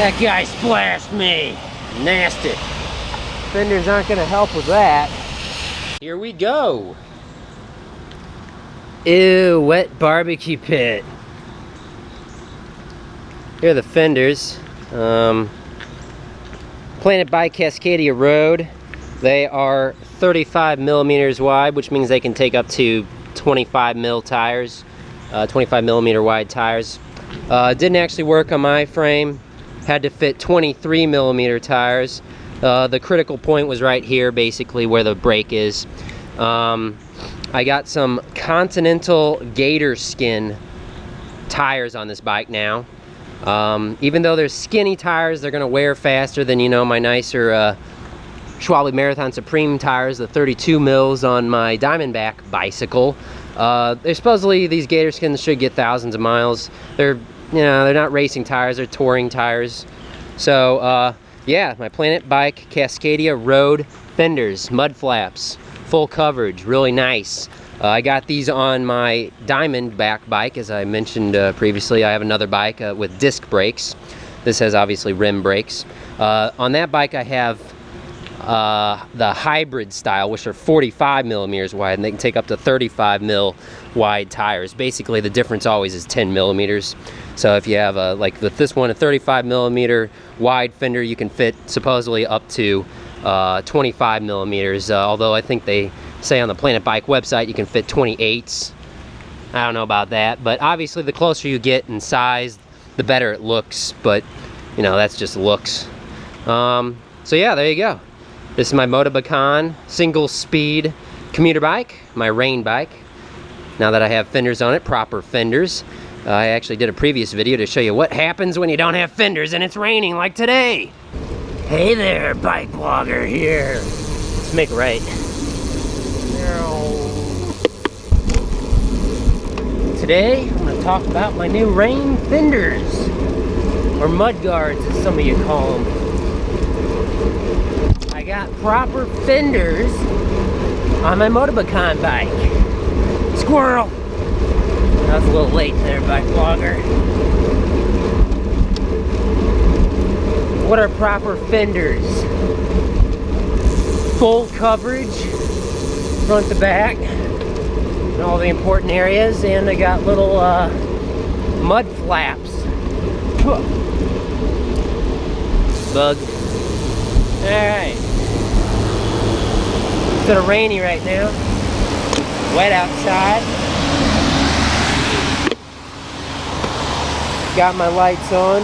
That guy splashed me. Nasty. Fenders aren't gonna help with that. Here we go. Ew, wet barbecue pit. Here are the fenders. Planet Bike Cascadia Road. They are 35 millimeters wide, which means they can take up to 25 mil tires, 25 millimeter wide tires. Didn't actually work on my frame. Had to fit 23 millimeter tires. The critical point was right here, basically where the brake is. I got some Continental Gatorskin tires on this bike now. Even though they're skinny tires, they're gonna wear faster than, you know, my nicer Schwalbe Marathon Supreme tires, the 32 mils on my Diamondback bicycle. They're supposedly, these Gatorskins should get thousands of miles. They're, you know, they're not racing tires, they're touring tires. So, yeah, my Planet Bike Cascadia Road fenders, mud flaps, full coverage, really nice. I got these on my Diamondback bike, as I mentioned previously. I have another bike with disc brakes. This has obviously rim brakes. On that bike I have the hybrid style, which are 45 millimeters wide, and they can take up to 35 mil wide tires. Basically the difference always is 10 millimeters. So if you have like with this one, a 35 millimeter wide fender, you can fit supposedly up to 25 millimeters, although I think they say on the Planet Bike website you can fit 28s. I don't know about that, but obviously the closer you get in size, the better it looks, but you know, that's just looks. So yeah, there you go. This is my Motobacon single speed commuter bike, my rain bike. Now that I have fenders on it, proper fenders. I actually did a previous video to show you what happens when you don't have fenders and it's raining like today. Hey there, BikeBlogger here. Let's make it right. Today, I'm going to talk about my new rain fenders, or mud guards as some of you call them. I got proper fenders on my Motobacon bike. Squirrel! I was a little late there, BikeBlogger. What are proper fenders? Full coverage, front to back, in all the important areas, and I got little mud flaps. Bug. Alright. It's sort of rainy right now. Wet outside. Got my lights on.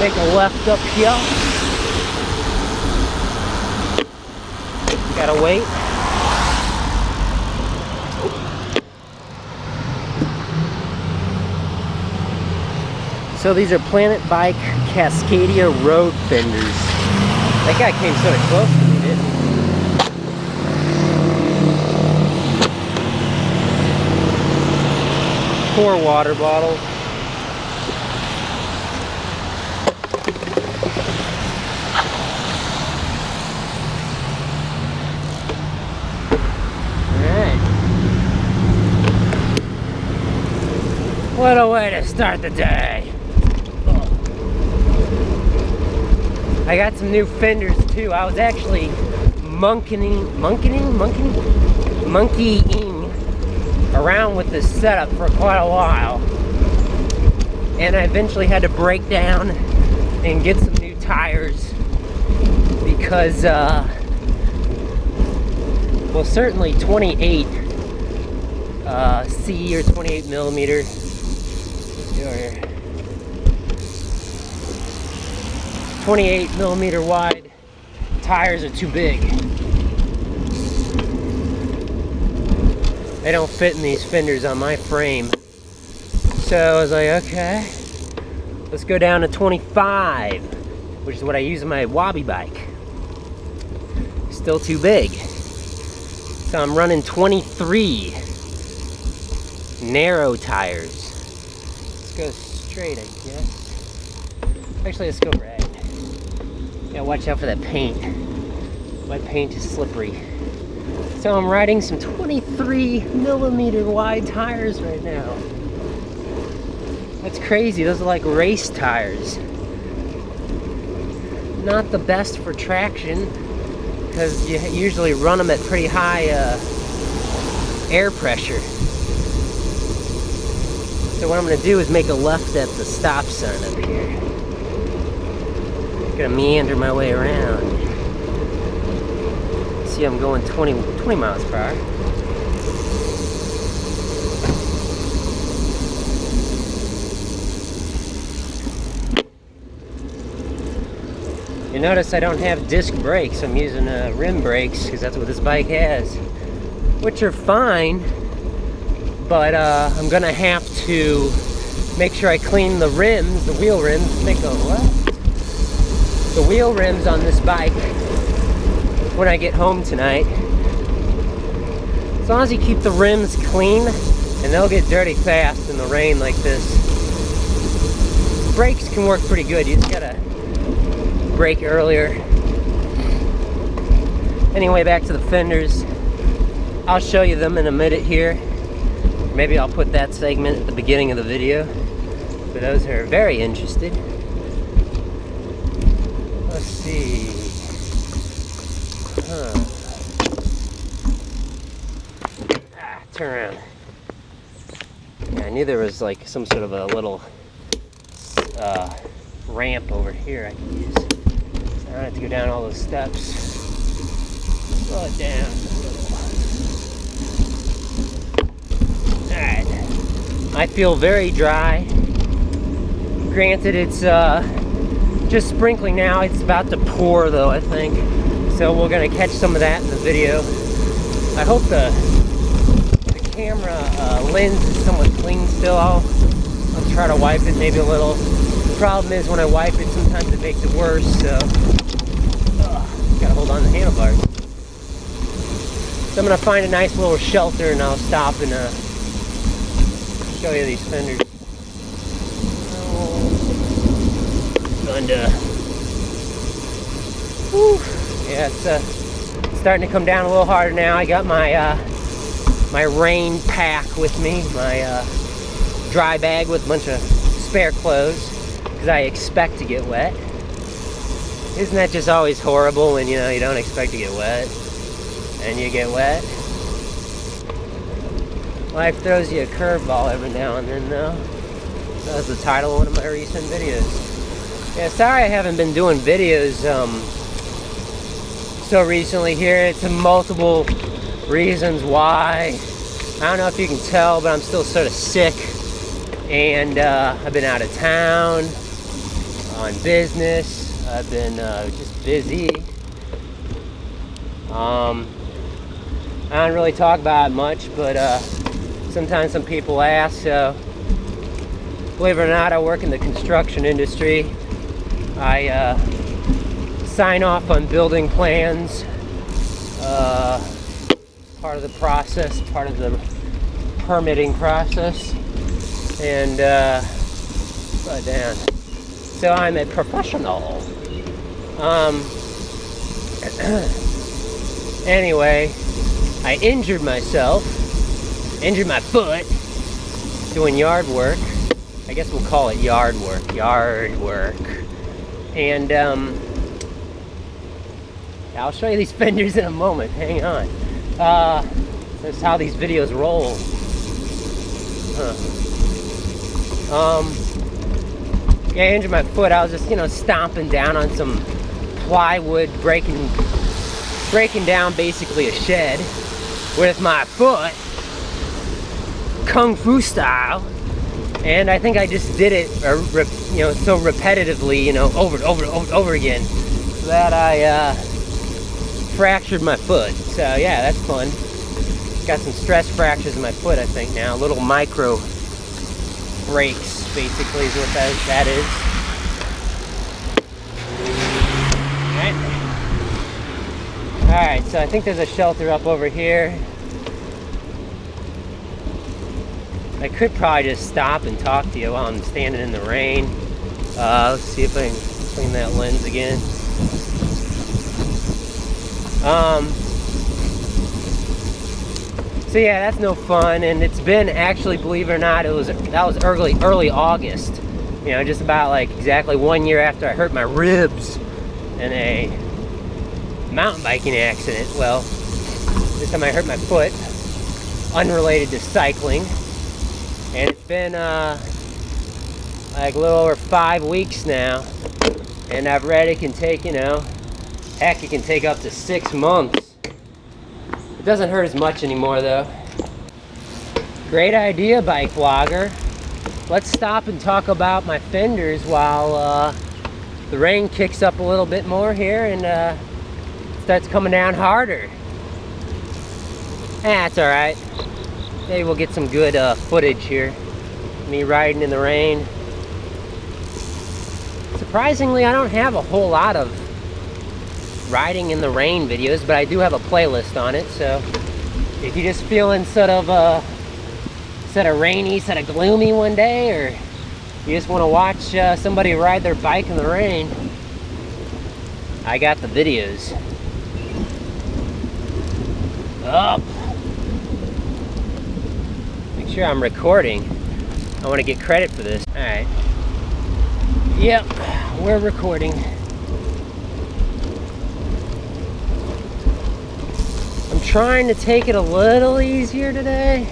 Make a left up here. Gotta wait. So these are Planet Bike Cascadia Road fenders. That guy came sort of close to me, didn't he? 4 water bottles. What a way to start the day. I got some new fenders too. I was actually monkeying around with this setup for quite a while. And I eventually had to break down and get some new tires because, well, certainly 28 C or 28 millimeter. Here. 28 millimeter wide tires are too big. They don't fit in these fenders on my frame. So I was like, okay, let's go down to 25, which is what I use on my Wabi bike. Still too big. So I'm running 23 narrow tires. Go straight, I guess. Actually, let's go red. Gotta watch out for that paint. My paint is slippery. So I'm riding some 23mm wide tires right now. That's crazy. Those are like race tires. Not the best for traction because you usually run them at pretty high air pressure. So what I'm going to do is make a left at the stop sign up here. I'm going to meander my way around. See, I'm going 20 miles per hour. You notice I don't have disc brakes. I'm using rim brakes because that's what this bike has, which are fine, but I'm gonna have to make sure I clean the rims, the wheel rims. The wheel rims on this bike when I get home tonight. As long as you keep the rims clean, and they'll get dirty fast in the rain like this. Brakes can work pretty good. You just gotta brake earlier. Anyway, back to the fenders. I'll show you them in a minute here. Maybe I'll put that segment at the beginning of the video for those who are very interested. Let's see. Turn around. Yeah, I knew there was like some sort of a little ramp over here I could use. So I don't have to go down all those steps. Slow it down a little. Alright. I feel very dry. Granted, it's just sprinkling now. It's about to pour though, I think. So we're gonna catch some of that in the video. I hope the camera lens is somewhat clean still. I'll try to wipe it maybe a little. The problem is when I wipe it, sometimes it makes it worse, so gotta hold on to the handlebars. So I'm gonna find a nice little shelter and I'll stop and show you these fenders. Yeah, it's starting to come down a little harder now. I got my my rain pack with me, my dry bag with a bunch of spare clothes because I expect to get wet. Isn't that just always horrible when you don't expect to get wet and you get wet? Life throws you a curveball every now and then though. That was the title of one of my recent videos. Yeah, sorry I haven't been doing videos so recently here. It's multiple reasons why. I don't know if you can tell, but I'm still sort of sick, and I've been out of town on business. I've been just busy. I don't really talk about it much, but sometimes some people ask. So believe it or not, I work in the construction industry. I sign off on building plans, part of the process, part of the permitting process, and so I'm a professional. Anyway, I injured my foot doing yard work. I guess we'll call it yard work. And I'll show you these fenders in a moment. Hang on. That's how these videos roll. Yeah, I injured my foot. I was just, stomping down on some plywood, breaking down basically a shed with my foot, kung fu style. And I think I just did it, so repetitively, over again, that I fractured my foot. So yeah, that's fun. Got some stress fractures in my foot, I think now. Little micro breaks, basically, is what that is. Alright, so I think there's a shelter up over here. I could probably just stop and talk to you while I'm standing in the rain. Let's see if I can clean that lens again. So yeah, that's no fun, and it's been actually, believe it or not, that was early August. You know, just about like exactly 1 year after I hurt my ribs in a mountain biking accident. Well, this time I hurt my foot, unrelated to cycling, and it's been like a little over 5 weeks now, and I've read it can take, you know, heck, it can take up to 6 months. It doesn't hurt as much anymore though. Great idea, BikeBlogger. Let's stop and talk about my fenders while the rain kicks up a little bit more here and starts coming down harder. That's alright. Maybe we'll get some good footage here. Me riding in the rain. Surprisingly, I don't have a whole lot of riding in the rain videos, but I do have a playlist on it, so if you're just feeling sort of rainy, sort of gloomy one day, or you just want to watch somebody ride their bike in the rain, I got the videos. Up. Make sure I'm recording. I want to get credit for this. Alright. Yep, we're recording. I'm trying to take it a little easier today.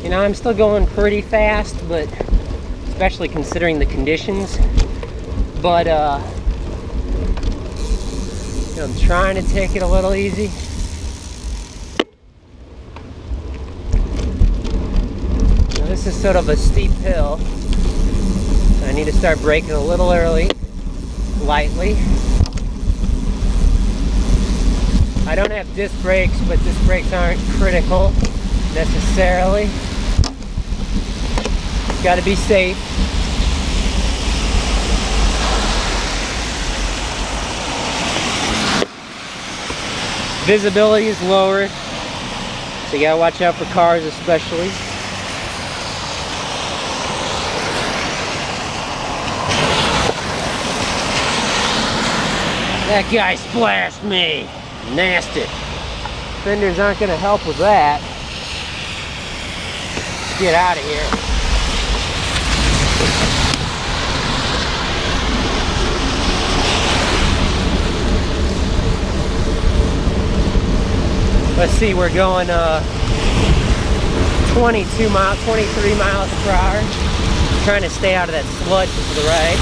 You know, I'm still going pretty fast, but especially considering the conditions. But you know, I'm trying to take it a little easy. Now, this is sort of a steep hill. I need to start braking a little early, lightly. I don't have disc brakes, but disc brakes aren't critical necessarily. Got to be safe. Visibility is lower, so you gotta watch out for cars especially. That guy splashed me. Nasty. Fenders aren't gonna help with that. Let's get out of here. Let's see, we're going 23 miles per hour. Trying to stay out of that sludge to the right.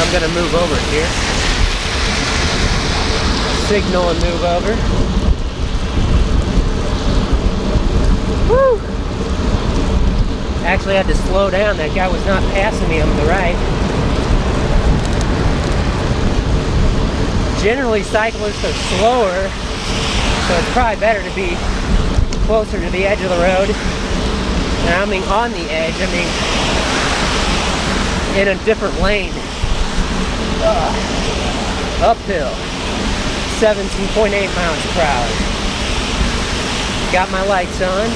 I'm gonna move over here. Signal and move over. Woo! Actually had to slow down. That guy was not passing me on the right. Generally cyclists are slower, so it's probably better to be closer to the edge of the road. And I mean on the edge, I mean in a different lane. Uphill, 17.8 miles per hour. Got my lights on.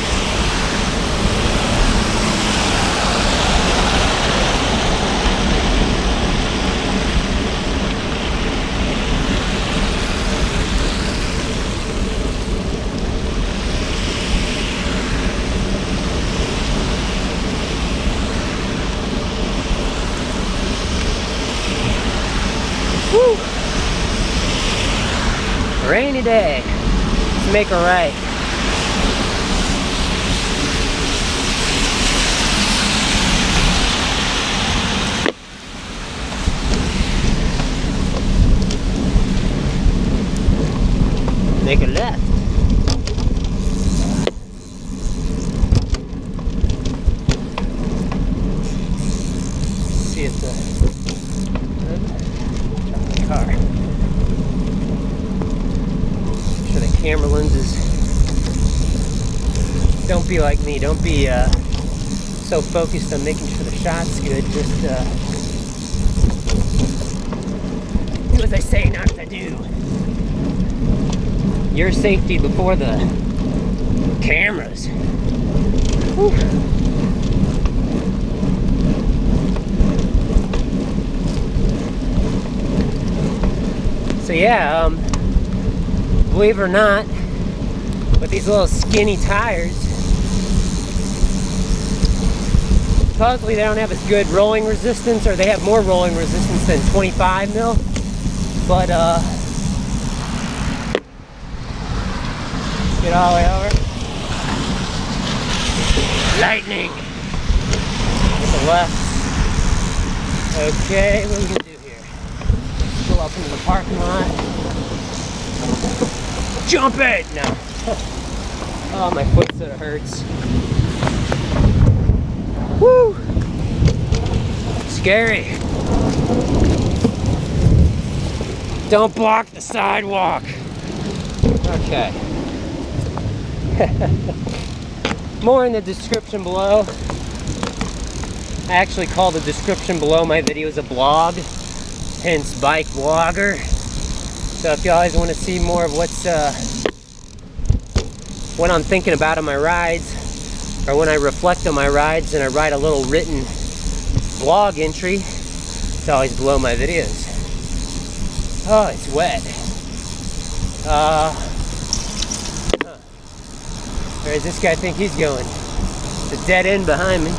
Woo! Rainy day. Let's make a right. Make a left. See if the car. Make sure the camera lenses. Don't be like me. Don't be so focused on making sure the shot's good. Just Do as I say, not as I do. Your safety before the cameras. Whew. So yeah, believe it or not, with these little skinny tires, supposedly they don't have as good rolling resistance, or they have more rolling resistance than 25 mil, but get all the way over. Lightning! To the left. Okay, what are we gonna do here? Go up into the parking lot. Jump it! No. Oh, my foot sort of hurts. Woo! Scary. Don't block the sidewalk. Okay. More in the description below. I actually call the description below my videos a blog, hence BikeBlogger. So if you guys want to see more of what I'm thinking about on my rides, or when I reflect on my rides and I write a little written blog entry, it's always below my videos. Oh, it's wet. Where does this guy think he's going? It's a dead end behind me.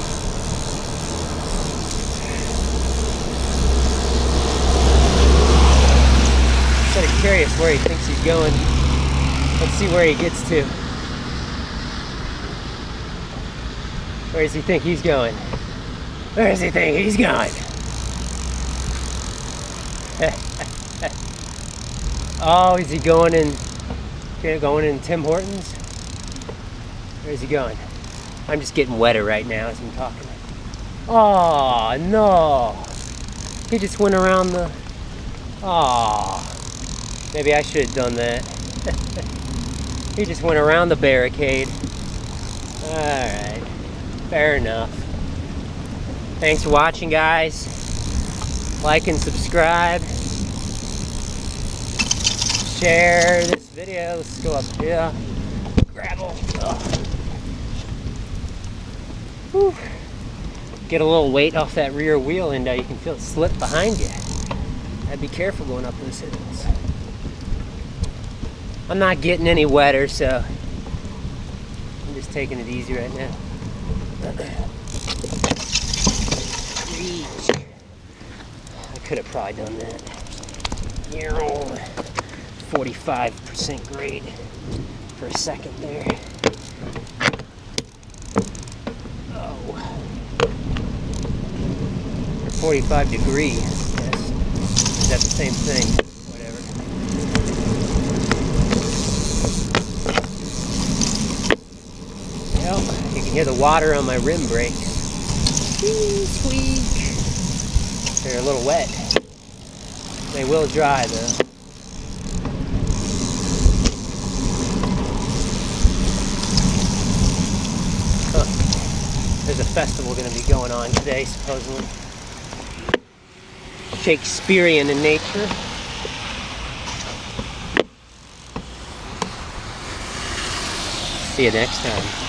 Sort of curious where he thinks he's going. Let's see where he gets to. Where does he think he's going? Where does he think he's going? Oh, is he going in Tim Hortons? Where is he going? I'm just getting wetter right now as I'm talking. Oh, no. He just went around the... Oh. Maybe I should have done that. He just went around the barricade. Alright. Fair enough. Thanks for watching, guys. Like and subscribe. Share this video. Let's go up here. Gravel. Ugh. Whew. Get a little weight off that rear wheel and you can feel it slip behind you. I'd be careful going up those hills. I'm not getting any wetter, so I'm just taking it easy right now. Reach. I could have probably done that. 45% grade for a second there. Oh. Or 45 degrees, yes. Is that the same thing? Whatever. Well, you can hear the water on my rim brake. Squeak. They're a little wet. They will dry though. There's a festival going to be going on today, supposedly. Shakespearean in nature. See you next time.